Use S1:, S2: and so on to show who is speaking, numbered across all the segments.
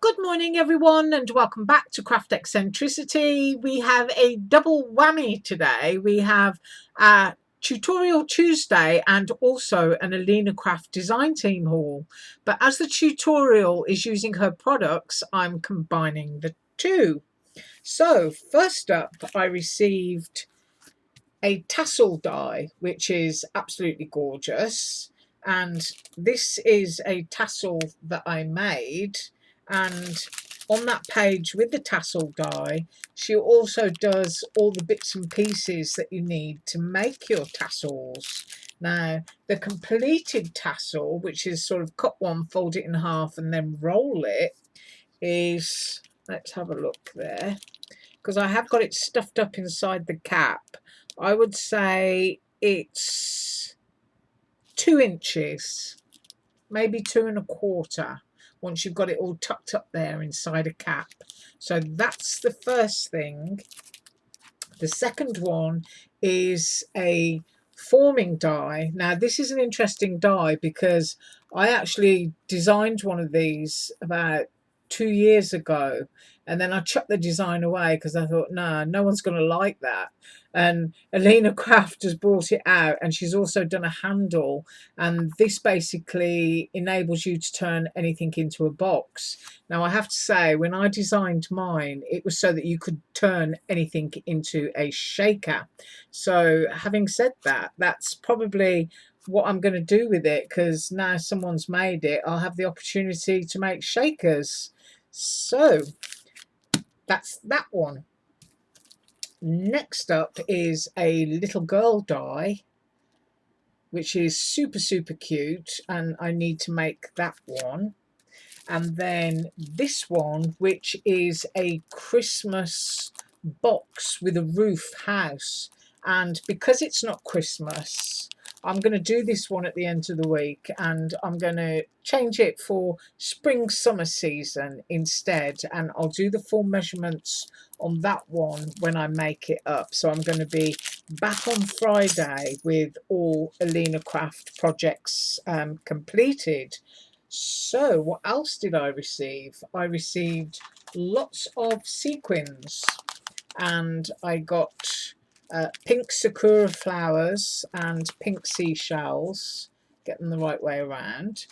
S1: Good morning everyone and welcome back to Craft Eccentricity. We have a double whammy today. We have a Tutorial Tuesday and also an AlinaCraft design team haul. But as the tutorial is using her products, I'm combining the two. So first up, I received a tassel die, which is absolutely gorgeous. And this is a tassel that I made, and on that page with the tassel die, she also does all the bits and pieces that you need to make your tassels. Now, the completed tassel, which is sort of cut one, fold it in half and then roll it, is, let's have a look there, because I have got it stuffed up inside the cap. I would say it's 2 inches, maybe 2¼ once you've got it all tucked up there inside a cap. So that's the first thing. The second one is a forming die. Now this is an interesting die because I actually designed one of these about 2 years ago, and then I chucked the design away because I thought, nah, no one's going to like that. And AlinaCraft has brought it out, and she's also done a handle, and this basically enables you to turn anything into a box. Now I have to say, when I designed mine, it was so that you could turn anything into a shaker. So having said that, that's probably what I'm going to do with it, because now someone's made it, I'll have the opportunity to make shakers. So that's that one. Next up is a little girl die, which is super cute, and I need to make that one. And then this one, which is a Christmas box with a roof house, and because it's not Christmas, I'm going to do this one at the end of the week, and I'm going to change it for spring summer season instead, and I'll do the full measurements on that one when I make it up. So I'm going to be back on Friday with all AlinaCraft projects completed. So what else did I receive? I received lots of sequins, and I got pink sakura flowers and pink seashells, get them the right way around.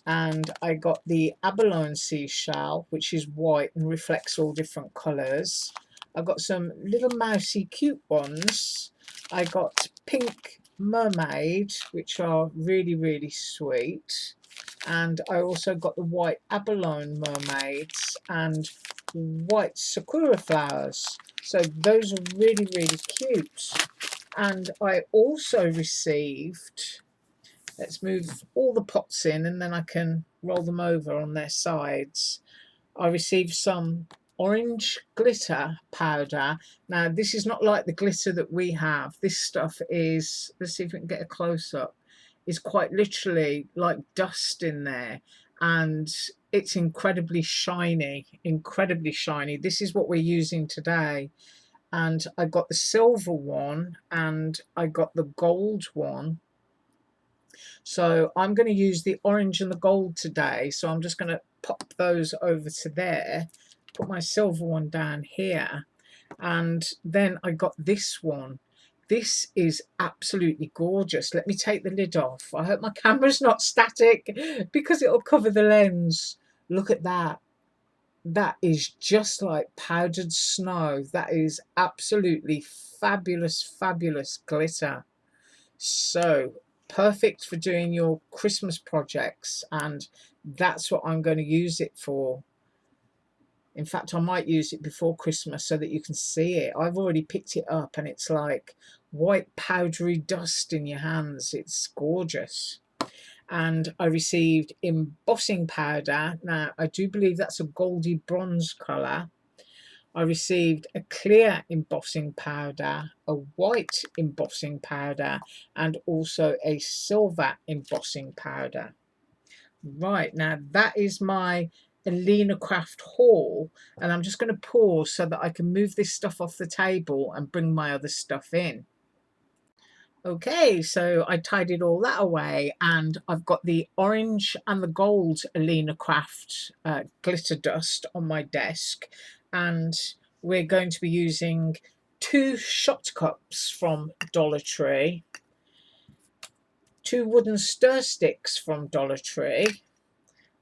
S1: And I got the abalone seashell, which is white and reflects all different colours. I got some little mousy cute ones. I got pink mermaid, which are really sweet. And I also got the white abalone mermaids and white sakura flowers. So those are really cute. And I also received, let's move all the pots in and then I can roll them over on their sides. I received some orange glitter powder. Now this is not like the glitter that we have. This stuff is, let's see if we can get a close-up, is quite literally like dust in there, and it's incredibly shiny. This is what we're using today. And I got the silver one and I got the gold one. So I'm going to use the orange and the gold today. So I'm just going to pop those over to there, put my silver one down here, and then I got this one. This is absolutely gorgeous. Let me take the lid off. I hope my camera's not static because it'll cover the lens. Look at that. That is just like powdered snow. That is absolutely fabulous glitter. So perfect for doing your Christmas projects, and that's what I'm going to use it for. In fact, I might use it before Christmas so that you can see it. I've already picked it up and it's like white powdery dust in your hands. It's gorgeous. And I received embossing powder. Now I do believe that's a goldy bronze colour. I received a clear embossing powder, a white embossing powder, and also a silver embossing powder. Right, now that is my AlinaCraft haul, and I'm just going to pause so that I can move this stuff off the table and bring my other stuff in. Okay, so I tidied all that away, and I've got the orange and the gold AlinaCraft glitter dust on my desk, and we're going to be using 2 shot cups from Dollar Tree, 2 wooden stir sticks from Dollar Tree,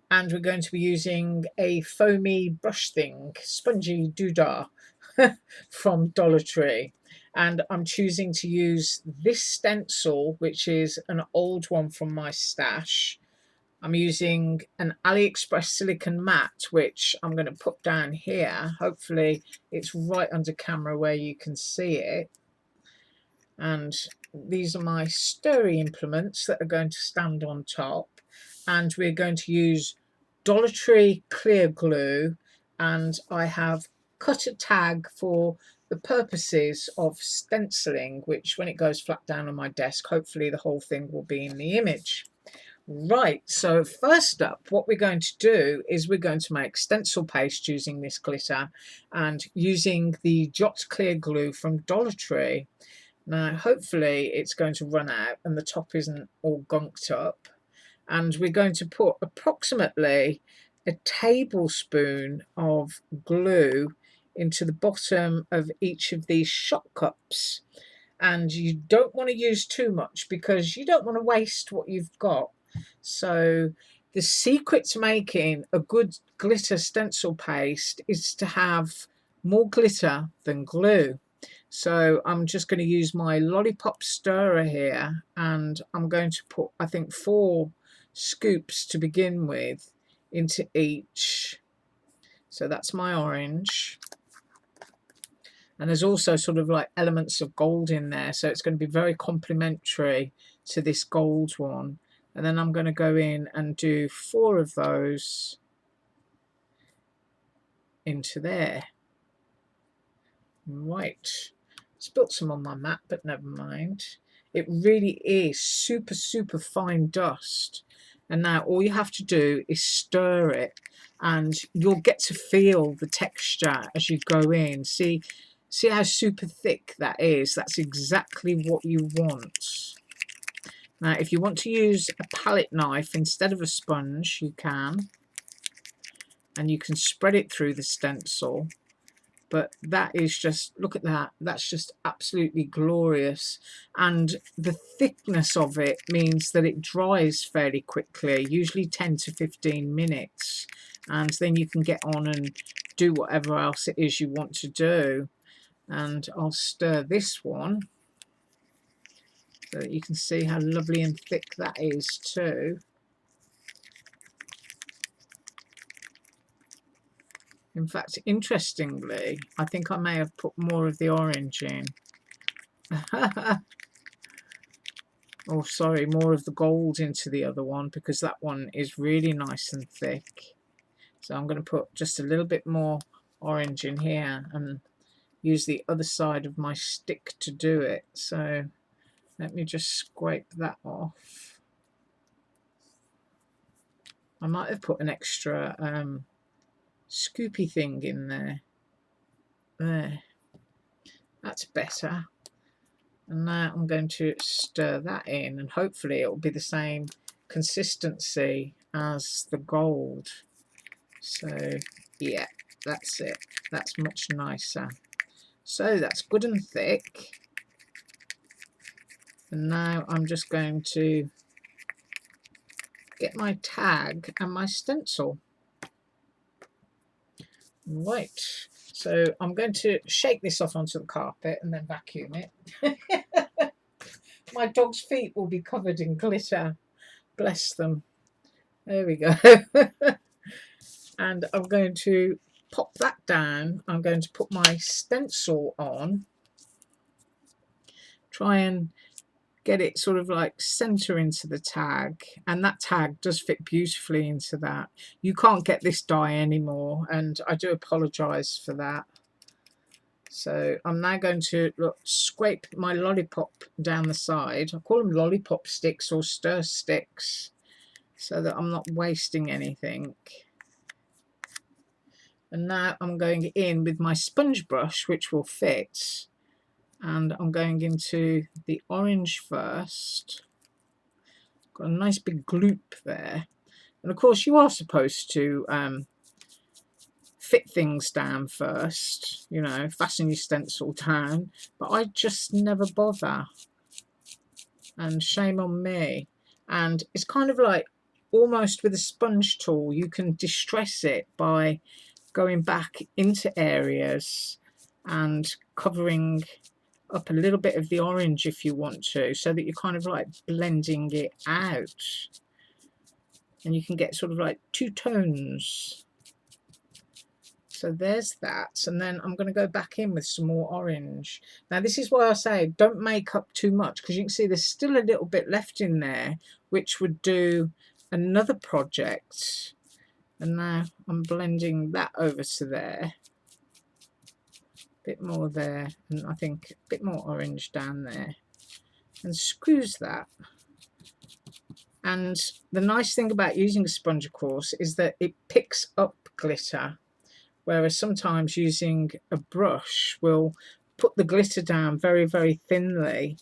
S1: and we're going to be using a foamy brush thing, spongy doodah from Dollar Tree. And I'm choosing to use this stencil, which is an old one from my stash. I'm using an AliExpress silicone matte, which I'm going to put down here. Hopefully it's right under camera where you can see it. And these are my stirry implements that are going to stand on top. And we're going to use Dollar Tree clear glue, and I have cut a tag for the purposes of stenciling, which when it goes flat down on my desk, hopefully the whole thing will be in the image. Right, so first up, what we're going to do is we're going to make stencil paste using this glitter and using the Jot clear glue from Dollar Tree. Now hopefully it's going to run out and the top isn't all gunked up, and we're going to put approximately a tablespoon of glue into the bottom of each of these shot cups. And you don't want to use too much because you don't want to waste what you've got. So the secret to making a good glitter stencil paste is to have more glitter than glue. So I'm just going to use my lollipop stirrer here, and I'm going to put, I think, 4 scoops to begin with into each. So that's my orange. And there's also sort of like elements of gold in there, so it's going to be very complementary to this gold one. And then I'm going to go in and do 4 of those into there. Right, spilt some on my mat, but never mind. It really is super, super fine dust. And now all you have to do is stir it, and you'll get to feel the texture as you go in. See how super thick that is? That's exactly what you want. Now, if you want to use a palette knife instead of a sponge, you can. And you can spread it through the stencil. But that is just, look at that, that's just absolutely glorious. And the thickness of it means that it dries fairly quickly, usually 10 to 15 minutes. And then you can get on and do whatever else it is you want to do. And I'll stir this one so that you can see how lovely and thick that is too. In fact, interestingly, I think I may have put more of the orange in. Oh, sorry, more of the gold into the other one, because that one is really nice and thick. So I'm going to put just a little bit more orange in here and use the other side of my stick to do it. So let me just scrape that off. I might have put an extra scoopy thing in there. There, that's better. And now I'm going to stir that in, and hopefully it will be the same consistency as the gold. So yeah, that's it, that's much nicer. So that's good and thick. And now I'm just going to get my tag and my stencil. Right, so I'm going to shake this off onto the carpet and then vacuum it. My dog's feet will be covered in glitter, bless them. There we go. And I'm going to pop that down. I'm going to put my stencil on, try and get it sort of like center into the tag, and that tag does fit beautifully into that. You can't get this die anymore, and I do apologize for that. So I'm now going to scrape my lollipop down the side. I call them lollipop sticks or stir sticks, so that I'm not wasting anything. And now I'm going in with my sponge brush, which will fit, And I'm going into the orange first. Got a nice big gloop there. And of course you are supposed to fit things down first, you know, fasten your stencil down, but I just never bother, and shame on me. And it's kind of like almost with a sponge tool you can distress it by going back into areas and covering up a little bit of the orange if you want to, so that you're kind of like blending it out, and you can get sort of like two tones. So there's that, and then I'm going to go back in with some more orange. Now this is why I say don't make up too much, because you can see there's still a little bit left in there which would do another project. And now I'm blending that over to there, a bit more there, and I think a bit more orange down there, and screws that. And the nice thing about using a sponge, of course, is that it picks up glitter, whereas sometimes using a brush will put the glitter down very, very thinly,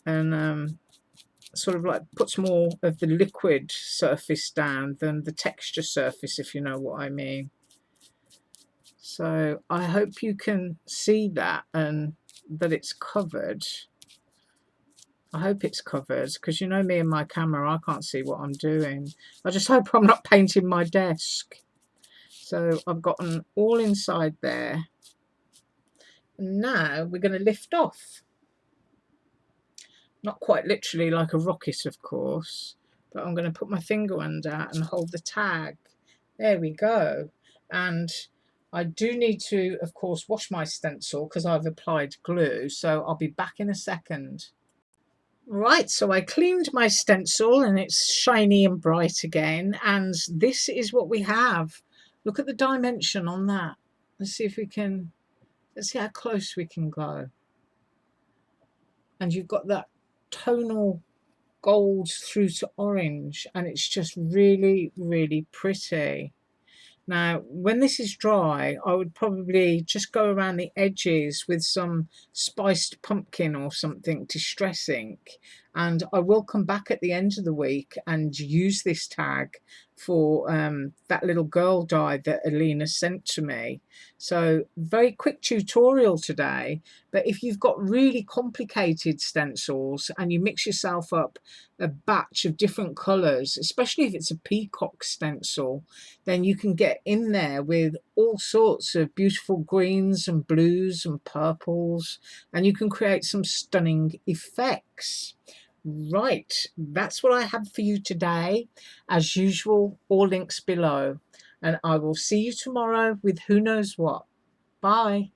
S1: and sort of like puts more of the liquid surface down than the texture surface, if you know what I mean. So I hope you can see that, and that it's covered. I hope it's covered, because you know me and my camera, I can't see what I'm doing. I just hope I'm not painting my desk. So I've gotten all inside there. And now we're going to lift off. Not quite literally like a rocket, of course, but I'm going to put my finger under and hold the tag. There we go. And I do need to, of course, wash my stencil because I've applied glue. So I'll be back in a second. Right, so I cleaned my stencil and it's shiny and bright again, and this is what we have. Look at the dimension on that. Let's see if we can, let's see how close we can go. And you've got that tonal gold through to orange, and it's just really, really pretty. Now, when this is dry, I would probably just go around the edges with some spiced pumpkin or something distressing. And I will come back at the end of the week and use this tag for that little girl die that Alina sent to me. So very quick tutorial today, but if you've got really complicated stencils and you mix yourself up a batch of different colours, especially if it's a peacock stencil, then you can get in there with all sorts of beautiful greens and blues and purples, and you can create some stunning effects. Right, that's what I have for you today. As usual, all links below, and I will see you tomorrow with who knows what. Bye.